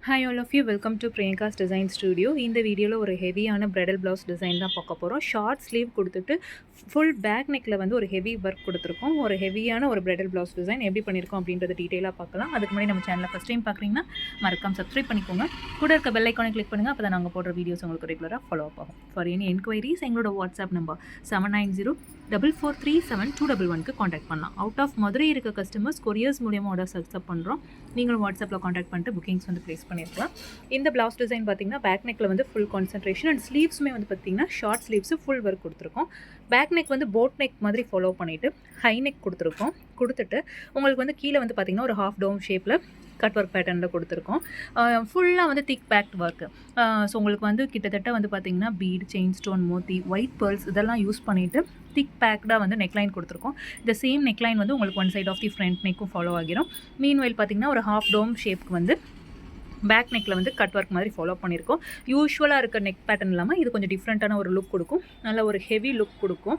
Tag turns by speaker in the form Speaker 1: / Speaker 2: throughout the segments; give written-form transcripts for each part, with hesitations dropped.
Speaker 1: Hi all of you, welcome to Priyanka's Design Studio. இந்த வீடியோவில் ஒரு ஹெவியான பிரைடல் ப்ளவுஸ் டிசைன் தான் பார்க்க போகிறோம். ஷார்ட் ஸ்லீவ் கொடுத்துட்டு ஃபுல் பேக் நெக்கில் வந்து ஒரு ஹெவி ஒர்க் கொடுத்துருக்கோம். ஒரு ஹெவியான ஒரு பிரைடல் ப்ளவுஸ் டிசைன் எப்படி பண்ணியிருக்கோம் அப்படின்றத டீட்டெயிலாக பார்க்கலாம். அதுக்கு முன்னாடி நம்ம சேனலில் ஃபஸ்ட் டைம் பார்க்குறீங்கன்னா மறக்காம சப்ஸ்கிரைப் பண்ணிக்கோங்க. கூட இருக்க பெல் ஐக்கானை கிளிக் பண்ணுங்கள். அப்போ தான் நாங்கள் போடுற வீடியோஸ் உங்களுக்கு ரெகுலராக ஃபாலோ அப் ஆகும். ஃபார் எனி என்கொயரிஸ் எங்களோட வாட்ஸ்அப் நம்பர் 7904437211க்கு காண்டாக்ட் பண்ணலாம். அவுட் ஆஃப் மதுரை இருக்க கஸ்டமர்ஸ் கொரியர்ஸ் மூலியமாக ஆர்டர்ஸ் அக்செப்ட் பண்ணுறோம். நீங்களும் வாட்ஸ்அப்பில் காண்டாக்ட் பண்ணிட்டு புக்கிங்ஸ் வந்து ப்ளேஸ் பண்ணியிருக்கலாம். இந்த பிளவுஸ் டிசைன் பார்த்தீங்கன்னா பேக் நெக்கில் வந்து ஃபுல் கான்சன்ட்ரேஷன் அண்ட் ஸ்லீவ்ஸுமே வந்து பார்த்தீங்கன்னா ஷார்ட் ஸ்லீவ்ஸு ஃபுல் ஒர்க் கொடுத்துருக்கோம். பேக் நெக் வந்து போட் நெக் மாதிரி ஃபாலோ பண்ணிவிட்டு ஹை நெக் கொடுத்துட்டு உங்களுக்கு வந்து கீழே வந்து பார்த்திங்கன்னா ஒரு ஹாஃப் டவுன் ஷேப்பில் கட் ஒர்க் பேட்டர்னில் கொடுத்துருக்கோம். ஃபுல்லாக வந்து திக் பேக்ட் ஒர்க்கு. ஸோ உங்களுக்கு வந்து கிட்டத்தட்ட வந்து பார்த்திங்கன்னா பீட், செயின் ஸ்டோன், மோத்தி, ஒயிட் பேர்ல்ஸ் இதெல்லாம் யூஸ் பண்ணிவிட்டு திக் பேக்டாக வந்து நெக்லைன் கொடுத்துருக்கோம். இந்த சேம் நெக்லைன் வந்து உங்களுக்கு one side of the front நெக்கும் ஃபாலோ ஆகிரும். மீன்வைல் பார்த்திங்கன்னா ஒரு ஹாஃப் டோம் ஷேப்புக்கு வந்து பேக் நெக்கில் வந்து கட் ஒர்க் மாதிரி ஃபாலோ பண்ணியிருக்கோம். யூஸ்வலாக இருக்க நெக் பேட்டர்ன் இல்லாமல் இது கொஞ்சம் டிஃப்ரெண்ட்டான ஒரு லுக் கொடுக்கும். நல்ல ஒரு ஹெவி லுக் கொடுக்கும்.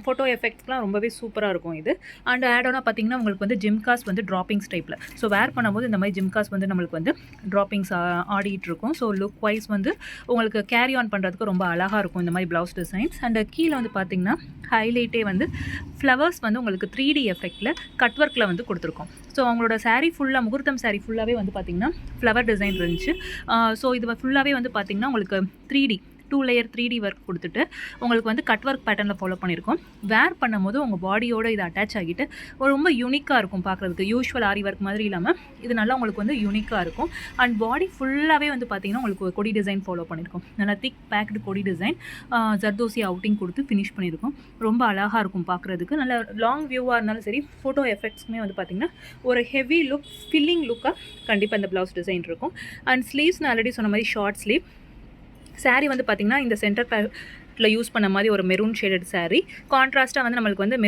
Speaker 1: ஃபோட்டோ எஃபெக்ட்ஸ்லாம் ரொம்பவே சூப்பராக இருக்கும் இது. அண்ட் ஆடோனாக பார்த்தீங்கன்னா உங்களுக்கு வந்து ஜிம்காஸ் வந்து ட்ராப்பிங்ஸ் டைப்பில். ஸோ வேர் பண்ணும்போது இந்த மாதிரி ஜிம்காஸ் வந்து நம்மளுக்கு வந்து ட்ராப்பிங்ஸ் ஆடிட்டு இருக்கும். ஸோ லுக் வைஸ் வந்து உங்களுக்கு கேரி ஆன் பண்ணுறதுக்கு ரொம்ப அழகாக இருக்கும் இந்த மாதிரி ப்ளவுஸ் டிசைன்ஸ். அண்ட் கீழே வந்து பார்த்திங்கன்னா ஹைலைட்டே வந்து ஃப்ளவர்ஸ் வந்து உங்களுக்கு 3D எஃபெக்டில் கட் ஒர்க்கில் வந்து கொடுத்துருக்கோம். ஸோ அவங்களோட சாரீ ஃபுல்லாக முகூர்த்தம் சாரீ ஃபுல்லாகவே வந்து பார்த்திங்கன்னா ஃப்ளவர் டிசைன் இருந்துச்சு. ஸோ இது ஃபுல்லாகவே வந்து பார்த்திங்கன்னா உங்களுக்கு 3D 2 லேயர் 3D ஒர்க் கொடுத்துட்டு உங்களுக்கு வந்து கட் ஒர்க் பேட்டர்னில் ஃபாலோ பண்ணியிருக்கோம். வேர் பண்ணும்போது உங்கள் பாடியோடு இது அட்டாச் ஆகிட்டு ரொம்ப யூனிக்காக இருக்கும் பார்க்குறதுக்கு. யூஸ்வல் ஆரி ஒர்க் மாதிரி இல்லாமல் இது நல்லா உங்களுக்கு வந்து யூனிக்காக இருக்கும். அண்ட் பாடி ஃபுல்லாகவே வந்து பார்த்திங்கன்னா உங்களுக்கு கொடி டிசைன் ஃபாலோ பண்ணியிருக்கோம். நல்லா திக் பேக்டு கொடி டிசைன் ஜர்தோசி அவுட்டிங் கொடுத்து ஃபினிஷ் பண்ணியிருக்கோம். ரொம்ப அழகாக இருக்கும் பார்க்குறதுக்கு. நல்ல லாங் வியூவாக இருந்தாலும் சரி, ஃபோட்டோ எஃபெக்ட்ஸ்க்குமே வந்து பார்த்திங்கன்னா ஒரு ஹெவி லுக், ஃபில்லிங் லுக்காக கண்டிப்பாக இந்த ப்ளவுஸ் டிசைன் இருக்கும். அண்ட் ஸ்லீவ்ஸ் நான் ஆல்ரெடி சொன்ன மாதிரி ஷார்ட் ஸ்லீவ். சாரீ வந்து பார்த்திங்கன்னா இந்த சென்டர் பேட்டில் யூஸ் பண்ண மாதிரி ஒரு மெரூன் ஷேடட் சாரீ. கான்ட்ராஸ்ட்டாக வந்து நம்மளுக்கு வந்து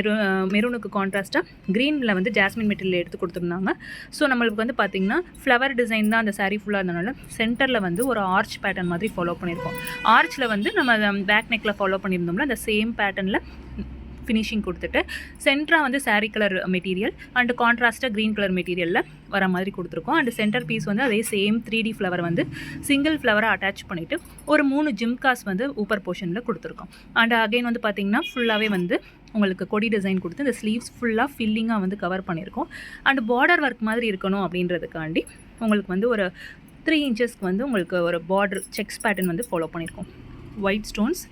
Speaker 1: மெரூனுக்கு கான்ட்ராஸ்ட்டாக க்ரீனில் வந்து ஜாஸ்மின் மெட்டீரியல் எடுத்து கொடுத்துருந்தாங்க. ஸோ நம்மளுக்கு வந்து பார்த்திங்கன்னா ஃப்ளவர் டிசைன் தான் அந்த சாரீ ஃபுல்லாக இருந்தனால சென்டரில் வந்து ஒரு ஆர்ச் பேட்டர்ன் மாதிரி ஃபாலோ பண்ணியிருக்கோம். ஆர்ச்சில் வந்து நம்ம பேக் நெக்கில் ஃபாலோ பண்ணியிருந்தோம்ல அந்த சேம் பேட்டர்னில் ஃபினிஷிங் கொடுத்துட்டு சென்டராக வந்து சாரீ கலர் மெட்டீரியல் அண்டு கான்ட்ராஸ்ட்டாக க்ரீன் கலர் மெட்டீரியலில் வர மாதிரி கொடுத்துருக்கோம். அண்டு சென்டர் பீஸ் வந்து அதே சேம் 3D ஃப்ளவர் வந்து சிங்கிள் ஃப்ளவராக அட்டாச் பண்ணிவிட்டு ஒரு 3 ஜிம்காஸ் வந்து ஊப்பர் போர்ஷனில் கொடுத்துருக்கோம். அண்ட் அகைன் வந்து பார்த்திங்கன்னா ஃபுல்லாகவே வந்து உங்களுக்கு கொடி டிசைன் கொடுத்து இந்த ஸ்லீவ்ஸ் ஃபுல்லாக ஃபில்லிங்காக வந்து கவர் பண்ணியிருக்கோம். அண்டு பார்டர் ஒர்க் மாதிரி இருக்கணும் அப்படின்றதுக்காண்டி உங்களுக்கு வந்து ஒரு 3 இன்ச்சஸ்க்கு வந்து உங்களுக்கு ஒரு பார்டர் செக்ஸ் பேட்டர்ன் வந்து ஃபாலோ பண்ணியிருக்கோம். ஒயிட் ஸ்டோன்ஸ்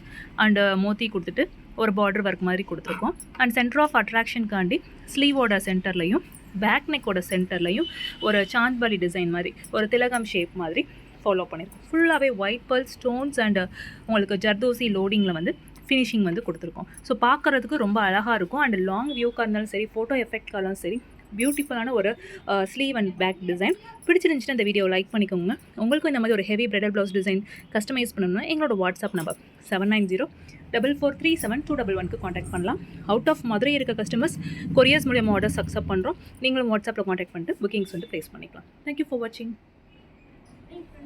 Speaker 1: அண்டு மோத்தி கொடுத்துட்டு ஒரு பார்டர் ஒர்க் மாதிரி கொடுத்துருக்கோம். அண்ட் சென்டர் ஆஃப் அட்ராக்ஷனுக்காண்டி ஸ்லீவோட சென்டர்லையும் பேக் நெக்கோட சென்டர்லையும் ஒரு சாந்த்பாலி டிசைன் மாதிரி ஒரு திலகம் ஷேப் மாதிரி ஃபாலோ பண்ணியிருக்கோம். ஃபுல்லாகவே ஒயிட் பேர்ல் ஸ்டோன்ஸ் அண்டு உங்களுக்கு ஜர்தோசி லோடிங்கில் வந்து ஃபினிஷிங் வந்து கொடுத்துருக்கோம். ஸோ பார்க்குறதுக்கு ரொம்ப அழகாக இருக்கும். அண்ட் லாங் வியூக்காக இருந்தாலும் சரி, ஃபோட்டோ எஃபெக்ட்காக இருந்தாலும் சரி, பியூட்டிஃபுல்லான ஒரு ஸ்லீவ் அண்ட் பேக் டிசைன். பிடிச்சிருந்துச்சுன்னா இந்த வீடியோ லைக் பண்ணிக்கோங்க. உங்களுக்கும் இந்த மாதிரி ஒரு heavy bridal blouse design customise பண்ணணும்னா எங்களோட வாட்ஸ்அப் நம்பர் 7904437211க்கு காண்டாக்ட் பண்ணலாம். அவுட் ஆஃப் மதுரை இருக்க கஸ்டமர்ஸ் கொரியர்ஸ் மூலியமாக ஆர்டர்ஸ் அக்செப்ட் பண்ணுறோம். நீங்களும் வாட்ஸ்அப்பில் காண்டாக்ட் பண்ணிட்டு புக்கிங்ஸ் வந்து ப்ளேஸ் பண்ணிக்கலாம். தேங்க்யூ ஃபார் வாட்சிங்.